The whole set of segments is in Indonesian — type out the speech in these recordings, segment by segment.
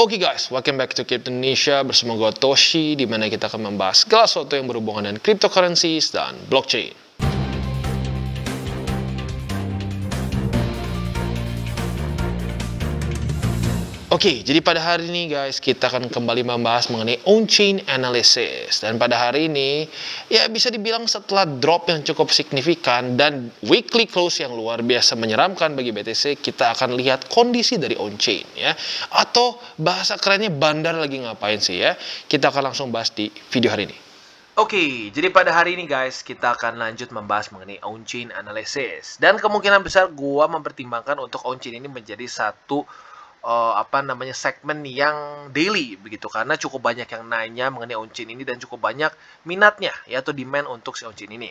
Oke guys, welcome back to Crypto Indonesia bersama gue Toshi, di mana kita akan membahas segala sesuatu yang berhubungan dengan cryptocurrencies dan blockchain. Oke, jadi pada hari ini guys, kita akan kembali membahas mengenai on-chain analysis. Dan pada hari ini, ya bisa dibilang setelah drop yang cukup signifikan dan weekly close yang luar biasa menyeramkan bagi BTC, kita akan lihat kondisi dari on-chain ya. Atau bahasa kerennya bandar lagi ngapain sih ya. Kita akan langsung bahas di video hari ini. Oke, jadi pada hari ini guys, kita akan lanjut membahas mengenai on-chain analysis. Dan kemungkinan besar gua mempertimbangkan untuk on-chain ini menjadi satu segmen yang daily begitu, karena cukup banyak yang nanya mengenai on-chain ini dan cukup banyak minatnya ya, atau demand untuk si on-chain ini.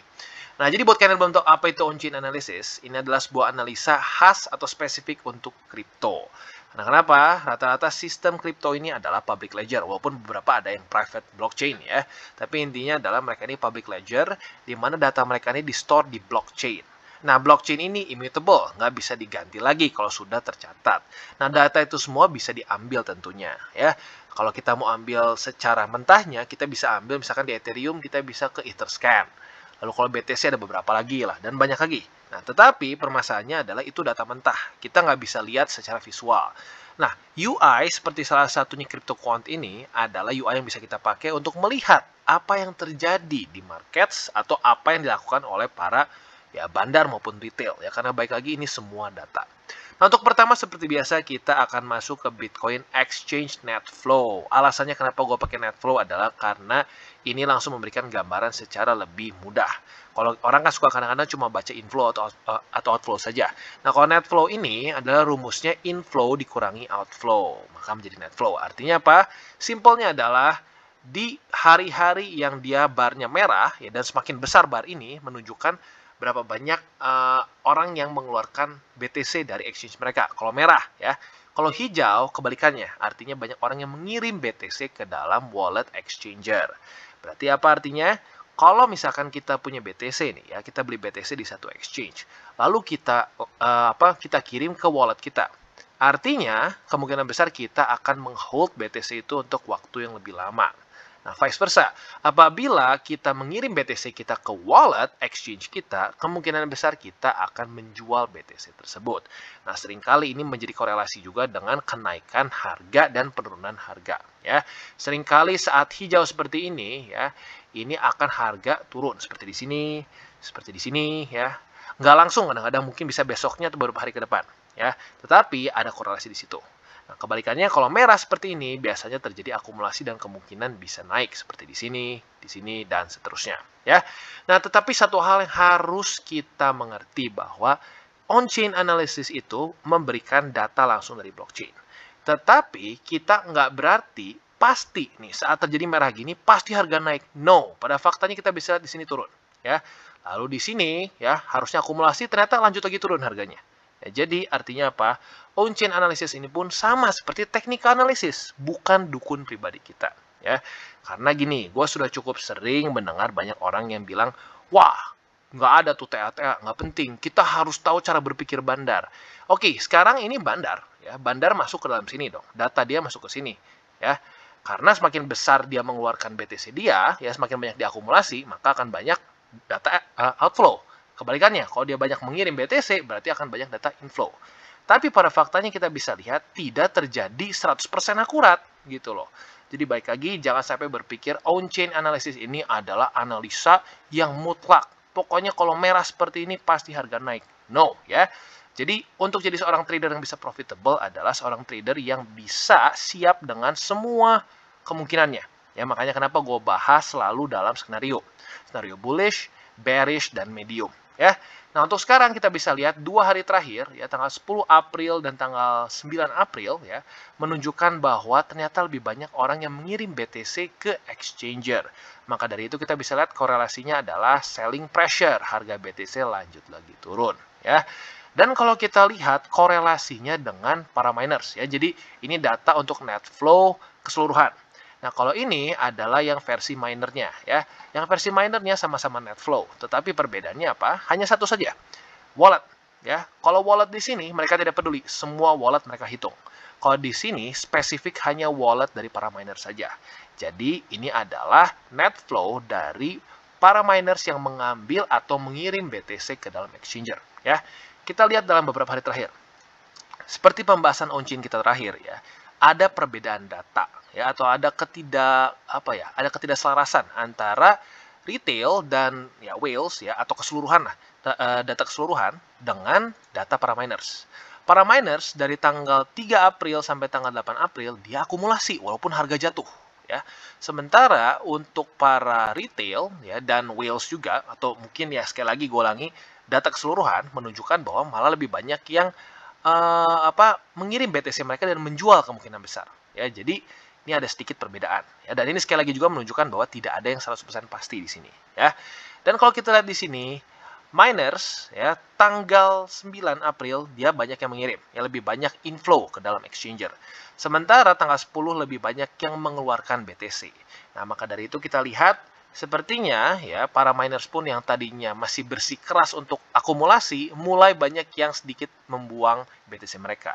Nah, jadi buat kalian yang belum tahu apa itu on-chain analysis, ini adalah sebuah analisa khas atau spesifik untuk kripto. Nah, kenapa? Rata-rata sistem kripto ini adalah public ledger, walaupun beberapa ada yang private blockchain ya. Tapi intinya adalah mereka ini public ledger, di mana data mereka ini di-store di blockchain. Nah, blockchain ini immutable, nggak bisa diganti lagi kalau sudah tercatat. Nah, data itu semua bisa diambil tentunya, ya. Kalau kita mau ambil secara mentahnya, kita bisa ambil misalkan di Ethereum, kita bisa ke Etherscan. Lalu kalau BTC ada beberapa lagi lah, dan banyak lagi. Nah, tetapi permasalahannya adalah itu data mentah. Kita nggak bisa lihat secara visual. Nah, UI seperti salah satunya CryptoQuant ini adalah UI yang bisa kita pakai untuk melihat apa yang terjadi di markets atau apa yang dilakukan oleh para ya bandar maupun retail ya, karena baik lagi ini semua data. Nah, untuk pertama seperti biasa kita akan masuk ke Bitcoin Exchange Net Flow. Alasannya kenapa gue pakai Net Flow adalah karena ini langsung memberikan gambaran secara lebih mudah. Kalau orang kan suka kadang-kadang cuma baca inflow atau outflow saja. Nah, kalau Net Flow ini adalah rumusnya inflow dikurangi outflow, maka menjadi Net Flow. Artinya apa? Simpelnya adalah di hari-hari yang dia barnya merah ya, dan semakin besar bar ini menunjukkan berapa banyak orang yang mengeluarkan BTC dari exchange mereka. Kalau merah ya. Kalau hijau kebalikannya, artinya banyak orang yang mengirim BTC ke dalam wallet exchanger. Berarti apa artinya? Kalau misalkan kita punya BTC nih ya, kita beli BTC di satu exchange, lalu kita kita kirim ke wallet kita. Artinya kemungkinan besar kita akan menghold BTC itu untuk waktu yang lebih lama. Nah, vice versa. Apabila kita mengirim BTC kita ke wallet exchange kita, kemungkinan besar kita akan menjual BTC tersebut. Nah, seringkali ini menjadi korelasi juga dengan kenaikan harga dan penurunan harga. Ya, seringkali saat hijau seperti ini, ya, ini akan harga turun seperti di sini, ya. Nggak langsung, kadang-kadang mungkin bisa besoknya atau beberapa hari ke depan. Ya, tetapi ada korelasi di situ. Nah, kebalikannya kalau merah seperti ini biasanya terjadi akumulasi dan kemungkinan bisa naik seperti di sini dan seterusnya ya. Nah, tetapi satu hal yang harus kita mengerti bahwa on-chain analysis itu memberikan data langsung dari blockchain. Tetapi kita nggak berarti pasti nih saat terjadi merah gini pasti harga naik. No, pada faktanya kita bisa lihat di sini turun ya. Lalu di sini ya harusnya akumulasi, ternyata lanjut lagi turun harganya. Ya, jadi artinya apa? On-chain analysis ini pun sama seperti technical analysis, bukan dukun pribadi kita. Ya, karena gini, gue sudah cukup sering mendengar banyak orang yang bilang, wah, nggak ada tuh TA-TA, nggak penting. Kita harus tahu cara berpikir bandar. Oke, sekarang ini bandar, ya, bandar masuk ke dalam sini dong. Data dia masuk ke sini, ya. Karena semakin besar dia mengeluarkan BTC dia, ya semakin banyak diakumulasi, maka akan banyak data outflow. Kebalikannya, kalau dia banyak mengirim BTC, berarti akan banyak data inflow. Tapi pada faktanya kita bisa lihat tidak terjadi 100% akurat gitu loh. Jadi baik lagi, jangan sampai berpikir on-chain analysis ini adalah analisa yang mutlak. Pokoknya kalau merah seperti ini pasti harga naik. No ya. Jadi untuk jadi seorang trader yang bisa profitable adalah seorang trader yang bisa siap dengan semua kemungkinannya. Ya, makanya kenapa gue bahas selalu dalam skenario. Skenario bullish, bearish, dan medium. Ya, nah untuk sekarang kita bisa lihat 2 hari terakhir ya, tanggal 10 April dan tanggal 9 April ya, menunjukkan bahwa ternyata lebih banyak orang yang mengirim BTC ke exchanger. Maka dari itu kita bisa lihat korelasinya adalah selling pressure, harga BTC lanjut lagi turun ya. Dan kalau kita lihat korelasinya dengan para miners ya, jadi ini data untuk net flow keseluruhan. Nah, kalau ini adalah yang versi minernya ya. Yang versi minernya sama-sama net flow, tetapi perbedaannya apa? Hanya satu saja. Wallet ya. Kalau wallet di sini mereka tidak peduli, semua wallet mereka hitung. Kalau di sini spesifik hanya wallet dari para miners saja. Jadi ini adalah net flow dari para miners yang mengambil atau mengirim BTC ke dalam exchanger, ya. Kita lihat dalam beberapa hari terakhir. Seperti pembahasan on-chain kita terakhir, ya, ada perbedaan data, ya, atau ada ketidakselarasan antara retail dan ya whales, ya, atau keseluruhan lah, data keseluruhan dengan data para miners. Para miners dari tanggal 3 April sampai tanggal 8 April dia akumulasi walaupun harga jatuh, ya. Sementara untuk para retail, ya, dan whales juga, atau mungkin ya sekali lagi gue ulangi, data keseluruhan menunjukkan bahwa malah lebih banyak yang mengirim BTC mereka dan menjual kemungkinan besar, ya. Jadi ini ada sedikit perbedaan, ya, dan ini sekali lagi juga menunjukkan bahwa tidak ada yang 100% pasti di sini, ya. Dan kalau kita lihat di sini miners, ya, tanggal 9 April dia banyak yang mengirim, ya, lebih banyak inflow ke dalam exchanger. Sementara tanggal 10 lebih banyak yang mengeluarkan BTC. Nah, maka dari itu kita lihat sepertinya, ya, para miners pun yang tadinya masih bersikeras untuk akumulasi mulai banyak yang sedikit membuang BTC mereka.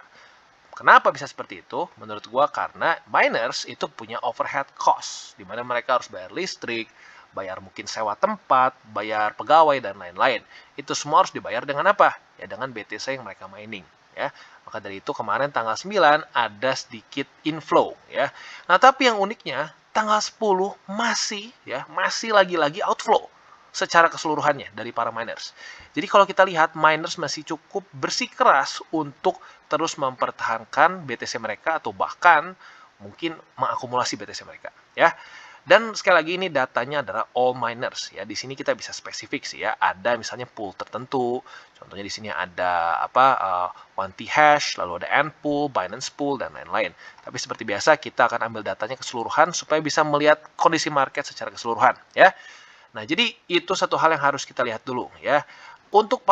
Kenapa bisa seperti itu? Menurut gua karena miners itu punya overhead cost, di mana mereka harus bayar listrik, bayar mungkin sewa tempat, bayar pegawai, dan lain-lain. Itu semua harus dibayar dengan apa? Ya, dengan BTC yang mereka mining, ya. Maka dari itu kemarin tanggal 9 ada sedikit inflow, ya. Nah, tapi yang uniknya tanggal 10 masih lagi-lagi outflow secara keseluruhannya dari para miners. Jadi kalau kita lihat miners masih cukup bersikeras untuk terus mempertahankan BTC mereka atau bahkan mungkin mengakumulasi BTC mereka, ya. Dan sekali lagi ini datanya adalah all miners, ya. Di sini kita bisa spesifik sih, ya. Ada misalnya pool tertentu. Contohnya di sini ada 1T hash, lalu ada Ant pool, Binance pool, dan lain-lain. Tapi seperti biasa kita akan ambil datanya keseluruhan supaya bisa melihat kondisi market secara keseluruhan, ya. Nah, jadi itu satu hal yang harus kita lihat dulu, ya. Untuk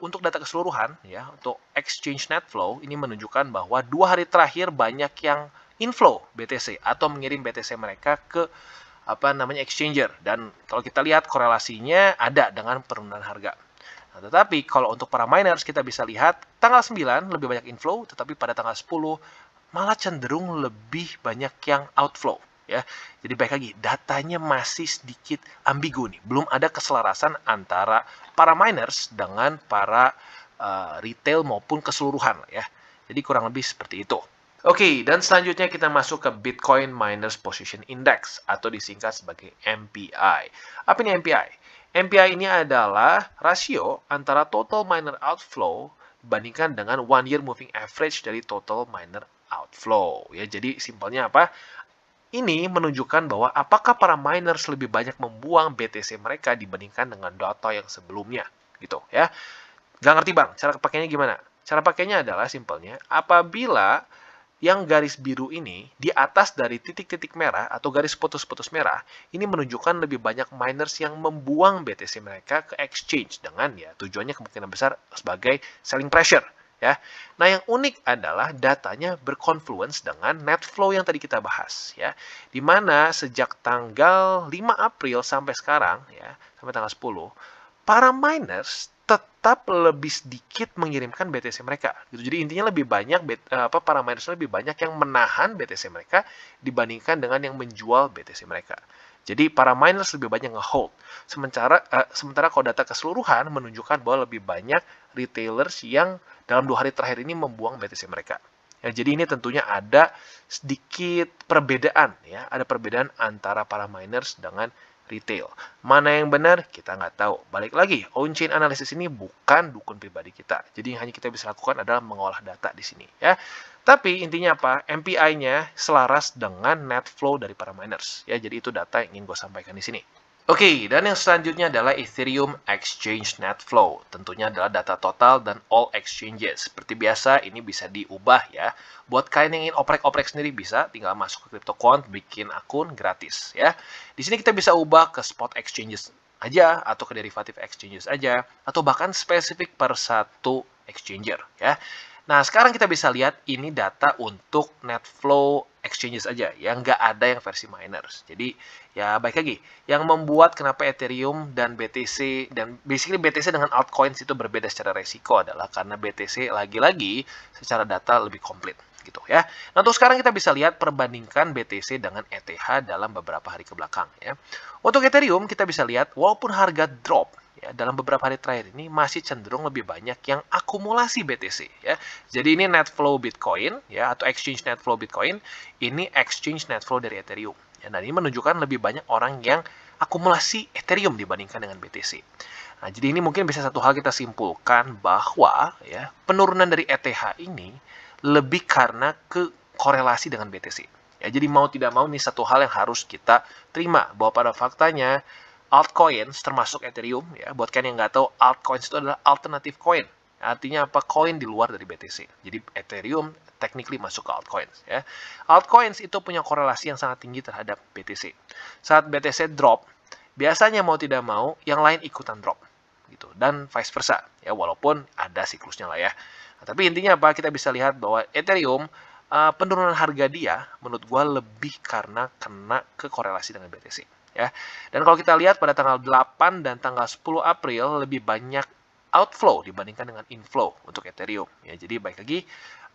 untuk data keseluruhan, ya, untuk exchange net flow ini menunjukkan bahwa 2 hari terakhir banyak yang inflow BTC atau mengirim BTC mereka ke exchanger, dan kalau kita lihat korelasinya ada dengan penurunan harga. Nah, tetapi kalau untuk para miners kita bisa lihat tanggal 9 lebih banyak inflow, tetapi pada tanggal 10 malah cenderung lebih banyak yang outflow, ya. Jadi baik lagi datanya masih sedikit ambigu nih, belum ada keselarasan antara para miners dengan para retail maupun keseluruhan, ya. Jadi kurang lebih seperti itu. Oke, dan selanjutnya kita masuk ke Bitcoin Miners Position Index atau disingkat sebagai MPI. Apa ini MPI? MPI ini adalah rasio antara total miner outflow dibandingkan dengan 1 year moving average dari total miner outflow. Ya, jadi simpelnya apa? Ini menunjukkan bahwa apakah para miners lebih banyak membuang BTC mereka dibandingkan dengan data yang sebelumnya, gitu, ya. Gak ngerti bang, cara pakainya gimana? Cara pakainya adalah simpelnya apabila yang garis biru ini di atas dari titik-titik merah atau garis putus-putus merah, ini menunjukkan lebih banyak miners yang membuang BTC mereka ke exchange dengan ya tujuannya kemungkinan besar sebagai selling pressure, ya. Nah, yang unik adalah datanya berkonfluence dengan net flow yang tadi kita bahas, ya. Di mana sejak tanggal 5 April sampai sekarang, ya, sampai tanggal 10, para miners tetap lebih sedikit mengirimkan BTC mereka, gitu. Jadi intinya lebih banyak para miners lebih banyak yang menahan BTC mereka dibandingkan dengan yang menjual BTC mereka. Jadi para miners lebih banyak nge-hold. Sementara kalau data keseluruhan menunjukkan bahwa lebih banyak retailers yang dalam 2 hari terakhir ini membuang BTC mereka. Ya, jadi ini tentunya ada sedikit perbedaan, ya, ada perbedaan antara para miners dengan retail. Mana yang benar kita nggak tahu. Balik lagi, on-chain analysis ini bukan dukun pribadi kita. Jadi yang hanya kita bisa lakukan adalah mengolah data di sini, ya. Tapi intinya apa? MPI-nya selaras dengan net flow dari para miners, ya. Jadi itu data yang ingin gue sampaikan di sini. Oke, dan yang selanjutnya adalah Ethereum Exchange Net Flow. Tentunya adalah data total dan all exchanges. Seperti biasa, ini bisa diubah, ya. Buat kalian yang ingin oprek-oprek sendiri bisa, tinggal masuk ke CryptoQuant, bikin akun gratis, ya. Di sini kita bisa ubah ke spot exchanges aja, atau ke derivative exchanges aja, atau bahkan spesifik per satu exchanger, ya. Nah, sekarang kita bisa lihat ini data untuk net flow exchanges aja, yang nggak ada yang versi miners. Jadi, ya baik lagi, yang membuat kenapa Ethereum dan BTC, dan basically BTC dengan altcoins itu berbeda secara resiko adalah karena BTC lagi-lagi secara data lebih komplit, gitu ya. Nah, untuk sekarang kita bisa lihat perbandingkan BTC dengan ETH dalam beberapa hari ke belakang ya. Untuk Ethereum kita bisa lihat walaupun harga drop ya, dalam beberapa hari terakhir ini masih cenderung lebih banyak yang akumulasi BTC ya. Jadi ini net flow Bitcoin ya, atau exchange net flow Bitcoin, ini exchange net flow dari Ethereum. Ya, nah ini menunjukkan lebih banyak orang yang akumulasi Ethereum dibandingkan dengan BTC. Nah, jadi ini mungkin bisa satu hal kita simpulkan bahwa ya, penurunan dari ETH ini lebih karena ke korelasi dengan BTC. Ya, jadi mau tidak mau ini satu hal yang harus kita terima bahwa pada faktanya altcoins termasuk Ethereum ya, buat kalian yang nggak tahu, altcoins itu adalah alternative coin. Artinya apa? Koin di luar dari BTC. Jadi Ethereum technically masuk ke altcoins ya. Altcoins itu punya korelasi yang sangat tinggi terhadap BTC. Saat BTC drop, biasanya mau tidak mau yang lain ikutan drop gitu, dan vice versa ya, walaupun ada siklusnya lah ya. Nah, tapi intinya apa? Kita bisa lihat bahwa Ethereum penurunan harga dia menurut gua lebih karena kena ke korelasi dengan BTC ya. Dan kalau kita lihat pada tanggal 8 dan tanggal 10 April lebih banyak outflow dibandingkan dengan inflow untuk Ethereum ya. Jadi baik lagi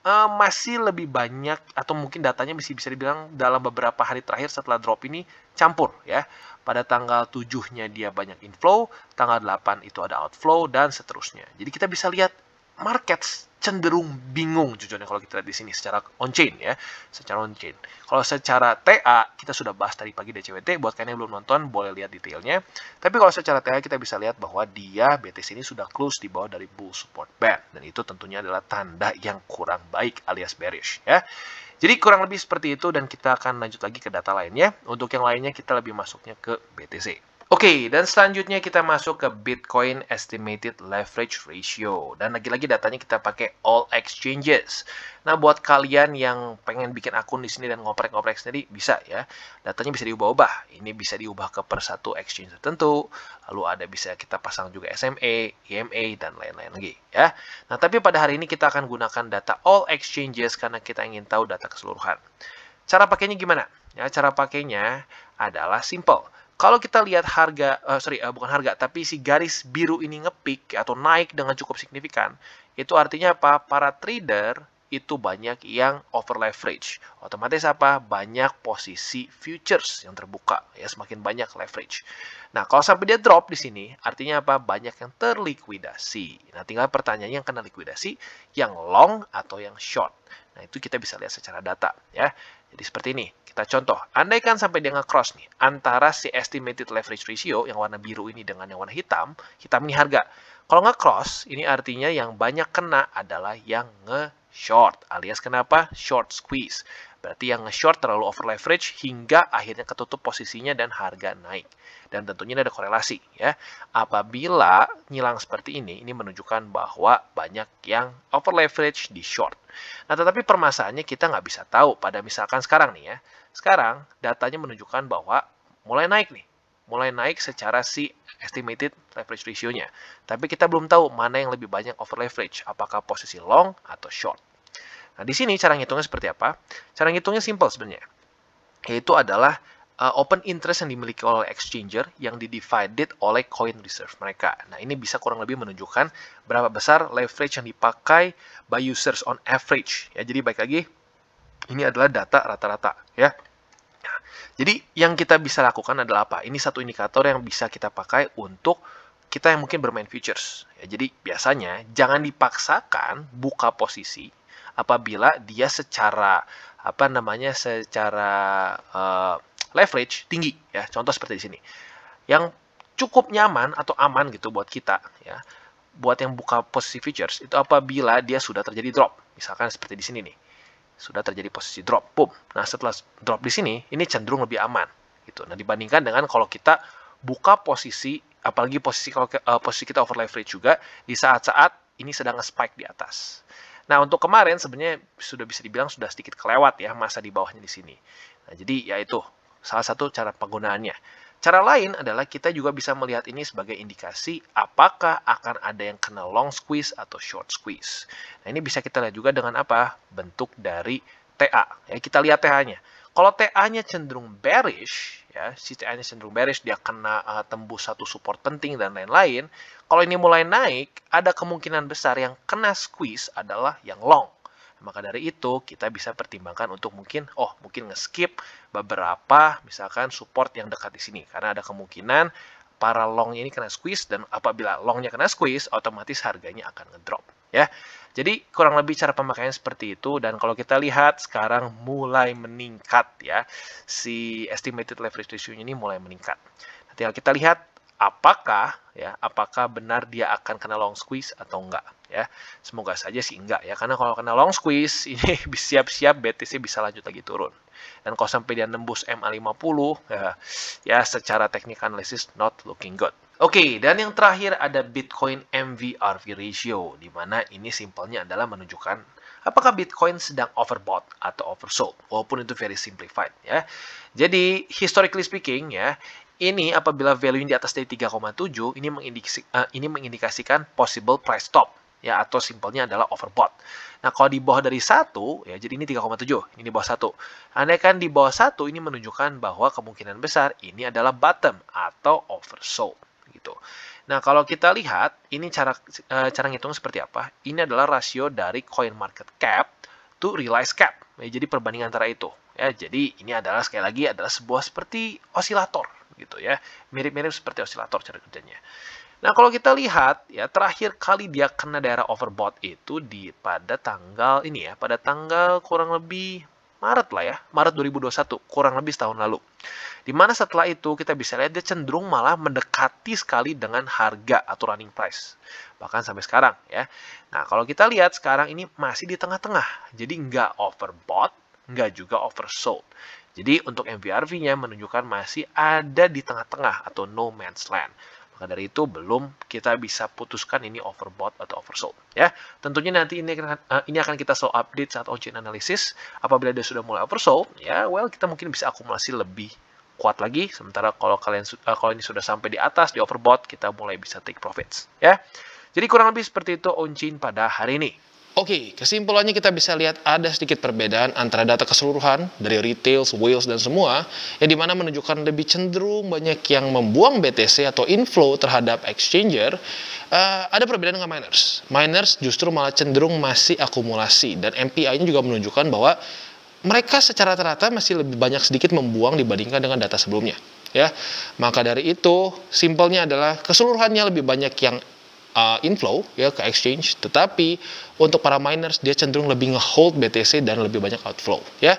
masih lebih banyak, atau mungkin datanya bisa dibilang dalam beberapa hari terakhir setelah drop ini campur ya. Pada tanggal 7-nya dia banyak inflow, tanggal 8 itu ada outflow, dan seterusnya. Jadi kita bisa lihat market cenderung bingung jujurnya kalau kita lihat di sini secara on-chain ya, secara on-chain. Kalau secara TA kita sudah bahas tadi pagi DCWT, buat kalian yang belum nonton boleh lihat detailnya. Tapi kalau secara TA kita bisa lihat bahwa dia BTC ini sudah close di bawah dari bull support band, dan itu tentunya adalah tanda yang kurang baik alias bearish ya. Jadi kurang lebih seperti itu, dan kita akan lanjut lagi ke data lainnya. Untuk yang lainnya kita lebih masuknya ke BTC. Oke, dan selanjutnya kita masuk ke Bitcoin Estimated Leverage Ratio. Dan lagi-lagi datanya kita pakai all exchanges. Nah, buat kalian yang pengen bikin akun di sini dan ngoprek-ngoprek sendiri, bisa ya. Datanya bisa diubah-ubah. Ini bisa diubah ke per satu exchange tertentu. Lalu ada bisa kita pasang juga SMA, EMA, dan lain-lain lagi ya. Nah, tapi pada hari ini kita akan gunakan data all exchanges karena kita ingin tahu data keseluruhan. Cara pakainya gimana? Ya, cara pakainya adalah simple. Kalau kita lihat harga, bukan harga, tapi si garis biru ini ngepeak atau naik dengan cukup signifikan, itu artinya apa? Para trader itu banyak yang over leverage. Otomatis apa? Banyak posisi futures yang terbuka, ya, semakin banyak leverage. Nah, kalau sampai dia drop di sini, artinya apa? Banyak yang terlikuidasi. Nah, tinggal pertanyaannya yang kena likuidasi, yang long atau yang short. Nah, itu kita bisa lihat secara data, ya. Jadi seperti ini. Kita contoh, andaikan sampai dia nge-cross nih, antara si estimated leverage ratio, yang warna biru ini dengan yang warna hitam, hitam ini harga. Kalau nge-cross, ini artinya yang banyak kena adalah yang nge-short, alias kenapa? Short squeeze. Berarti yang nge-short terlalu over leverage hingga akhirnya ketutup posisinya dan harga naik. Dan tentunya ada korelasi ya. Apabila nyilang seperti ini menunjukkan bahwa banyak yang over leverage di short. Nah, tetapi permasalahannya kita nggak bisa tahu pada misalkan sekarang nih ya. Sekarang datanya menunjukkan bahwa mulai naik nih. Mulai naik secara si estimated leverage ratio-nya. Tapi kita belum tahu mana yang lebih banyak over leverage. Apakah posisi long atau short. Nah, di sini cara ngitungnya seperti apa? Cara ngitungnya simple sebenarnya. Yaitu adalah open interest yang dimiliki oleh exchanger yang didivided oleh coin reserve mereka. Nah, ini bisa kurang lebih menunjukkan berapa besar leverage yang dipakai by users on average. Ya, jadi baik lagi, ini adalah data rata-rata ya. Nah, jadi yang kita bisa lakukan adalah apa? Ini satu indikator yang bisa kita pakai untuk kita yang mungkin bermain futures. Ya, jadi biasanya jangan dipaksakan buka posisi apabila dia secara leverage tinggi ya. Contoh seperti di sini. Yang cukup nyaman atau aman gitu buat kita ya. Buat yang buka posisi futures itu apabila dia sudah terjadi drop. Misalkan seperti di sini nih. Sudah terjadi posisi drop, boom. Nah, setelah drop di sini ini cenderung lebih aman gitu. Nah, dibandingkan dengan kalau kita buka posisi, apalagi posisi kita over leverage juga di saat-saat ini sedang nge-spike di atas. Nah, untuk kemarin sebenarnya sudah bisa dibilang sudah sedikit kelewat ya masa di bawahnya di sini. Nah, jadi ya itu salah satu cara penggunaannya. Cara lain adalah kita juga bisa melihat ini sebagai indikasi apakah akan ada yang kena long squeeze atau short squeeze. Nah, ini bisa kita lihat juga dengan apa? Bentuk dari TA. Ya, kita lihat TA-nya. Kalau TA-nya cenderung bearish, ya, si TA-nya cenderung bearish, dia kena tembus satu support penting dan lain-lain. Kalau ini mulai naik, ada kemungkinan besar yang kena squeeze adalah yang long. Maka dari itu, kita bisa pertimbangkan untuk mungkin nge-skip beberapa misalkan support yang dekat di sini. Karena ada kemungkinan para long ini kena squeeze, dan apabila longnya kena squeeze, otomatis harganya akan ngedrop. Ya, jadi kurang lebih cara pemakaian seperti itu. Dan kalau kita lihat sekarang mulai meningkat ya, si estimated leverage ratio ini mulai meningkat. Nah, tinggal kita lihat apakah benar dia akan kena long squeeze atau enggak ya. Semoga saja sih enggak ya, karena kalau kena long squeeze ini siap-siap BTC bisa lanjut lagi turun. Dan kalau sampai dia nembus MA50 ya secara teknik analisis not looking good. Oke, dan yang terakhir ada Bitcoin MVRV ratio, di mana ini simpelnya adalah menunjukkan apakah Bitcoin sedang overbought atau oversold, walaupun itu very simplified ya. Jadi historically speaking ya, ini apabila value di atas dari 3,7 ini mengindikasikan possible price stop ya, atau simpelnya adalah overbought. Nah, kalau di bawah dari 1 ya, jadi ini 3,7, ini di bawah 1. Andaikan di bawah 1 ini menunjukkan bahwa kemungkinan besar ini adalah bottom atau oversold gitu. Nah, kalau kita lihat ini cara ngitung seperti apa? Ini adalah rasio dari coin market cap to realized cap. Ya, jadi perbandingan antara itu ya. Jadi ini adalah sekali lagi adalah sebuah seperti osilator gitu ya. Mirip-mirip seperti osilator cara kerjanya. Nah, kalau kita lihat ya, terakhir kali dia kena daerah overbought itu pada tanggal ini ya, pada tanggal kurang lebih Maret lah ya, Maret 2021, kurang lebih setahun lalu. Dimana setelah itu kita bisa lihat dia cenderung malah mendekati sekali dengan harga atau running price. Bahkan sampai sekarang ya. Nah, kalau kita lihat sekarang ini masih di tengah-tengah. Jadi nggak overbought, nggak juga oversold. Jadi untuk MVRV-nya menunjukkan masih ada di tengah-tengah atau no man's land. Maka dari itu belum kita bisa putuskan ini overbought atau oversold ya. Tentunya nanti ini akan kita selalu update saat on-chain analysis. Apabila dia sudah mulai oversold ya, kita mungkin bisa akumulasi lebih kuat lagi. Sementara kalau ini sudah sampai di atas di overbought, kita mulai bisa take profits ya. Jadi kurang lebih seperti itu on-chain pada hari ini. Oke, kesimpulannya kita bisa lihat ada sedikit perbedaan antara data keseluruhan dari retail, whales, dan semua, yang dimana menunjukkan lebih cenderung banyak yang membuang BTC atau inflow terhadap exchanger. Ada perbedaan dengan miners. Miners justru malah cenderung masih akumulasi, dan MPI-nya juga menunjukkan bahwa mereka secara rata-rata masih lebih banyak sedikit membuang dibandingkan dengan data sebelumnya. Ya, maka dari itu, simpelnya adalah keseluruhannya lebih banyak yang inflow ya ke exchange, tetapi untuk para miners dia cenderung lebih nge-hold BTC dan lebih banyak outflow ya.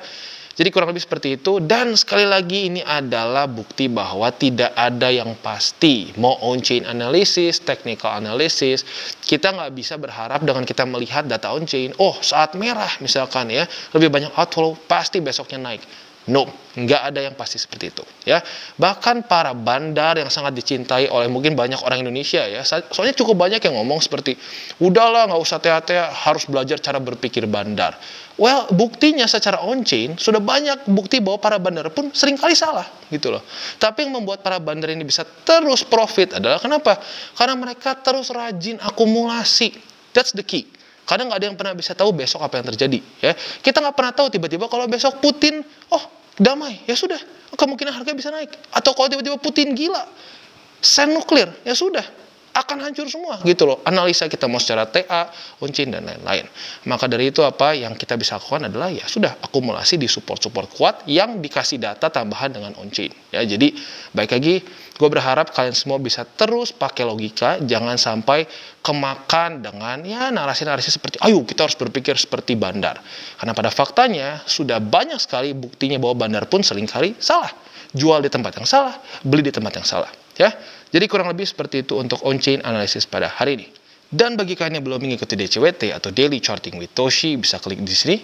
Jadi kurang lebih seperti itu, dan sekali lagi ini adalah bukti bahwa tidak ada yang pasti. Mau on-chain analysis, technical analysis, kita nggak bisa berharap dengan kita melihat data on-chain, saat merah misalkan ya, lebih banyak outflow, pasti besoknya naik. No, nggak ada yang pasti seperti itu ya. Bahkan para bandar yang sangat dicintai oleh mungkin banyak orang Indonesia ya, soalnya cukup banyak yang ngomong seperti, udahlah nggak usah tea-tea, harus belajar cara berpikir bandar. Well, buktinya secara on-chain sudah banyak bukti bahwa para bandar pun seringkali salah gitu loh. Tapi yang membuat para bandar ini bisa terus profit adalah kenapa? Karena mereka terus rajin akumulasi. That's the key. Karena nggak ada yang pernah bisa tahu besok apa yang terjadi ya. Kita nggak pernah tahu tiba-tiba kalau besok Putin damai, ya sudah, kemungkinan harga bisa naik. Atau kalau tiba-tiba Putin gila, sen nuklir, ya sudah, akan hancur semua gitu loh. Analisa kita mau secara TA, on-chain, dan lain-lain. Maka dari itu apa yang kita bisa lakukan adalah ya sudah, akumulasi di support-support kuat yang dikasih data tambahan dengan on-chain. Ya, jadi baik lagi, gue berharap kalian semua bisa terus pakai logika, jangan sampai kemakan dengan ya narasi-narasi seperti ayo kita harus berpikir seperti bandar. Karena pada faktanya sudah banyak sekali buktinya bahwa bandar pun seringkali salah. Jual di tempat yang salah, beli di tempat yang salah. Ya, jadi kurang lebih seperti itu untuk on-chain analysis pada hari ini. Dan bagi kalian yang belum mengikuti DCWT atau Daily Charting with Toshi, bisa klik di sini,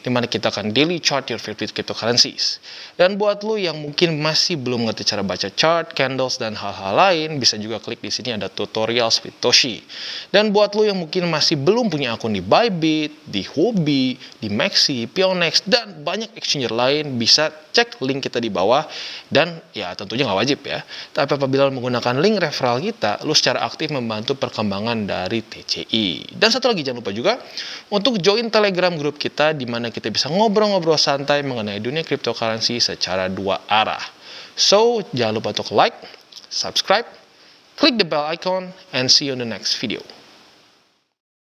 di mana kita akan daily chart your favorite cryptocurrencies. Dan buat lo yang mungkin masih belum ngerti cara baca chart, candles, dan hal-hal lain, bisa juga klik di sini ada tutorials with Toshi. Dan buat lo yang mungkin masih belum punya akun di Bybit, di Huobi, di Maxi, Pionex, dan banyak exchanger lain, bisa cek link kita di bawah. Dan ya tentunya nggak wajib ya, tapi apabila menggunakan link referral kita, lo secara aktif membantu perkembangan dari TCI. Dan satu lagi jangan lupa juga untuk join Telegram grup kita, di mana kita bisa ngobrol-ngobrol santai mengenai dunia cryptocurrency secara dua arah. So, jangan lupa untuk like, subscribe, click the bell icon, and see you in the next video.